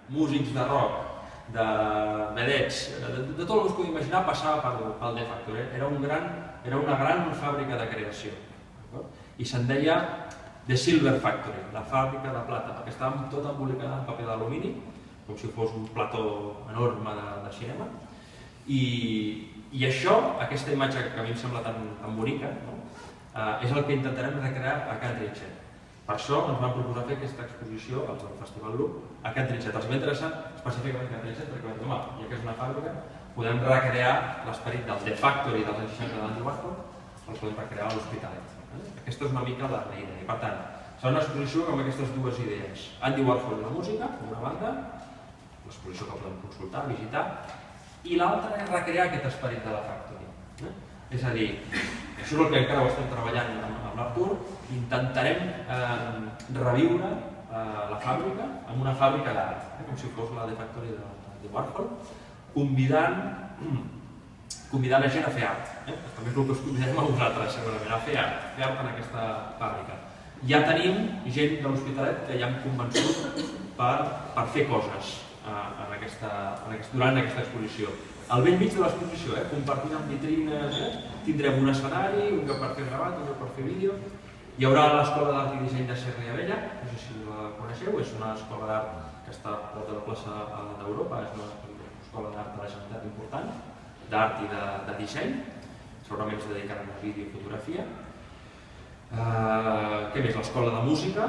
músics de rock, de vedets, de tot el que us podeu imaginar passava pel The Factory. Era una gran fàbrica de creació. I se'n deia The Silver Factory, la fàbrica de plata, perquè estava tot embolicada en paper d'alumini, com si fos un plató enorme de cinema. I això, aquesta imatge que a mi em sembla tan bonica, és el que intentarem recrear a Can Trinxet. Per això ens vam proposar fer aquesta exposició al Festival Loop a Can Trinxet. Els va interessar específicament Can Trinxet perquè vam dir, home, ja que és una fàbrica, podem recrear l'esperit del The Factory dels anys 60 d'Andy Warhol, el podem recrear a l'Hospitalet. Aquesta és una mica la idea. I per tant, serà una exposició amb aquestes dues idees. Andy Warhol i la música, d'una banda, l'exposició que podem consultar, visitar, i l'altra és recrear aquest esperit de la Factory. És a dir, això és el que encara ho estem treballant amb l'Artur, intentarem reviure la fàbrica amb una fàbrica d'art, com si fos la The Factory de Warhol, convidant la gent a fer art. També és el que us convidem a vosaltres, segurament, a fer art en aquesta fàbrica. Ja tenim gent de l'Hospitalet que ja hem convençut per fer coses durant aquesta exposició. Al bell mig de l'exposició, compartint amb vitrines, tindrem un escenari, un lloc per fer gravat, un lloc per fer vídeo. Hi haurà l'Escola d'Art i Disseny de Serra i Abella, no sé si la coneixeu, és una escola d'art que està a prop de la plaça d'Europa, és una escola d'art de la Generalitat important, d'art i de disseny, segurament es dedicaran a vídeo i fotografia. Què més? L'Escola de Música,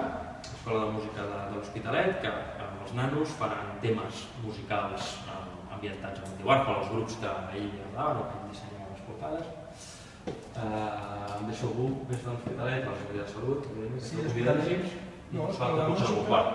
de l'Hospitalet, que amb els nanos faran temes musicals ambientats amb Andy Warhol, els grups que a ell li agradaven o que ell dissenyava les portades. Em deixo algú més de l'Hospitalet, la Secretaria de Salut, convidadíssims? No, falta potser algú quart.